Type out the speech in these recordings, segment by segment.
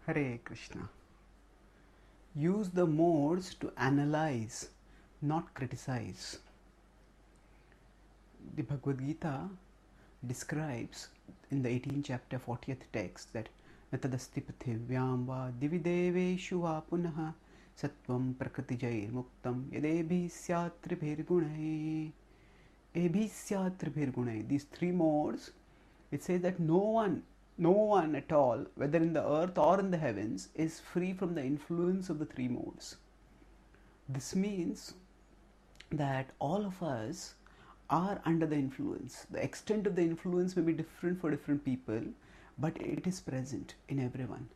Hare Krishna. Use the modes to analyze, not criticize. The Bhagavad-gita describes in the 18th chapter 40th text that natadasti pathivyam va divideveshu va punaha sattvam prakritijair muktam yadebhi syat tribhir gunai. These three modes, it says that no one at all, whether in the earth or in the heavens, is free from the influence of the three modes. This means that all of us are under the influence. The extent of the influence may be different for different people, but it is present in everyone.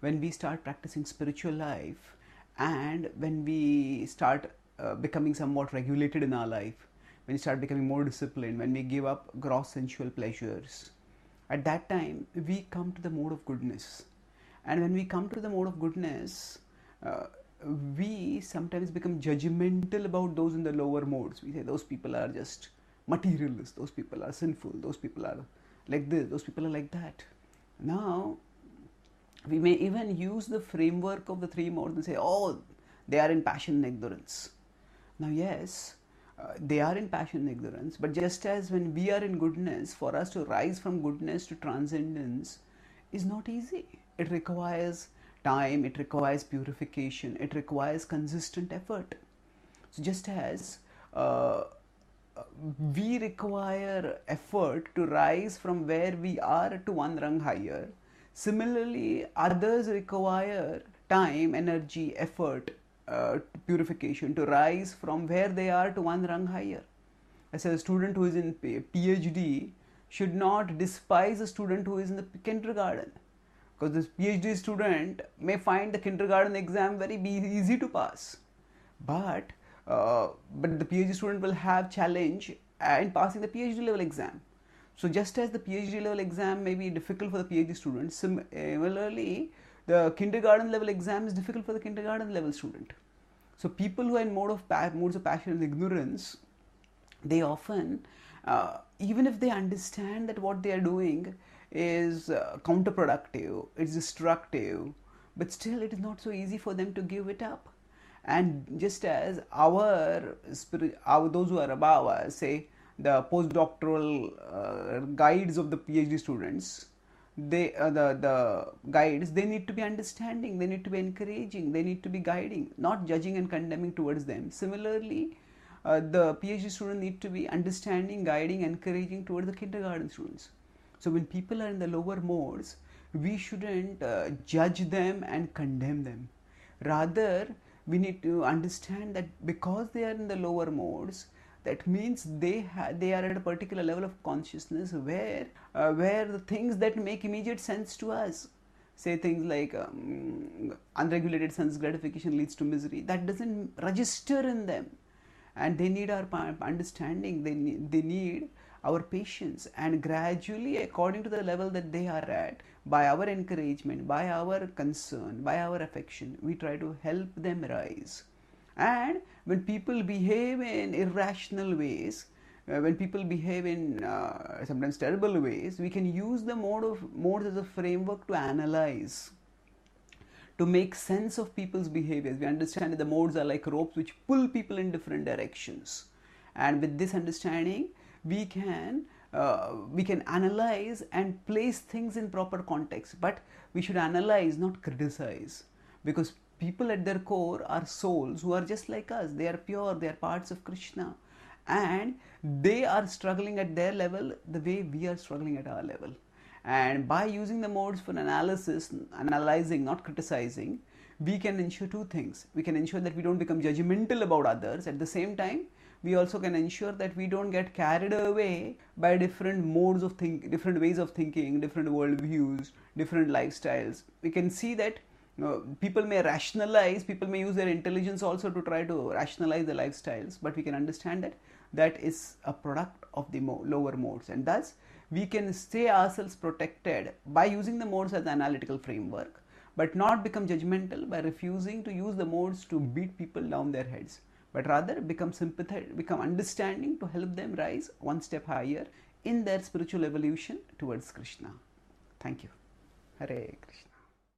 When we start practicing spiritual life and when we start becoming somewhat regulated in our life, when we start becoming more disciplined, when we give up gross sensual pleasures, at that time we come to the mode of goodness. And when we come to the mode of goodness, we sometimes become judgmental about those in the lower modes. We say those people are just materialists, those people are sinful, those people are like this, those people are like that. Now we may even use the framework of the three modes and say, oh, they are in passion and ignorance. Now yes, they are in passion and ignorance, but just as when we are in goodness, for us to rise from goodness to transcendence is not easy. It requires time, it requires purification, it requires consistent effort. So just as we require effort to rise from where we are to one rung higher, similarly others require time, energy, effort, purification to rise from where they are to one rung higher. As a student who is in PhD should not despise a student who is in the kindergarten, because this PhD student may find the kindergarten exam very easy to pass, but the PhD student will have challenge in passing the PhD level exam. So just as the PhD level exam may be difficult for the PhD student, similarly the kindergarten level exam is difficult for the kindergarten level student. So people who are in modes of passion and ignorance, they often, even if they understand that what they are doing is counterproductive, it's destructive, but still it is not so easy for them to give it up. And just as those who are above us, say the postdoctoral guides of the PhD students, the guides, they need to be understanding, they need to be encouraging, they need to be guiding, not judging and condemning towards them. Similarly, the PhD student need to be understanding, guiding, encouraging towards the kindergarten students. So when people are in the lower modes, we shouldn't judge them and condemn them. Rather, we need to understand that because they are in the lower modes, that means they are at a particular level of consciousness where the things that make immediate sense to us, say things like unregulated sense gratification leads to misery, that doesn't register in them, and they need our understanding, they need our patience, and gradually, according to the level that they are at, by our encouragement, by our concern, by our affection, we try to help them rise. And when people behave in irrational ways, when people behave in sometimes terrible ways, we can use the modes as a framework to analyze, to make sense of people's behaviors. We understand that the modes are like ropes which pull people in different directions, and with this understanding, we can analyze and place things in proper context. But we should analyze, not criticize, because people at their core are souls who are just like us. They are pure, they are parts of Krishna, and they are struggling at their level the way we are struggling at our level. And by using the modes for analysis, analyzing, not criticizing, we can ensure two things. We can ensure that we don't become judgmental about others. At the same time, we also can ensure that we don't get carried away by different modes of different ways of thinking, different worldviews, different lifestyles. We can see that people may rationalize, people may use their intelligence also to try to rationalize the lifestyles, but we can understand that that is a product of the lower modes, and thus we can stay ourselves protected by using the modes as an analytical framework, but not become judgmental by refusing to use the modes to beat people down their heads, but rather become sympathetic, become understanding to help them rise one step higher in their spiritual evolution towards Krishna. Thank you. Hare Krishna.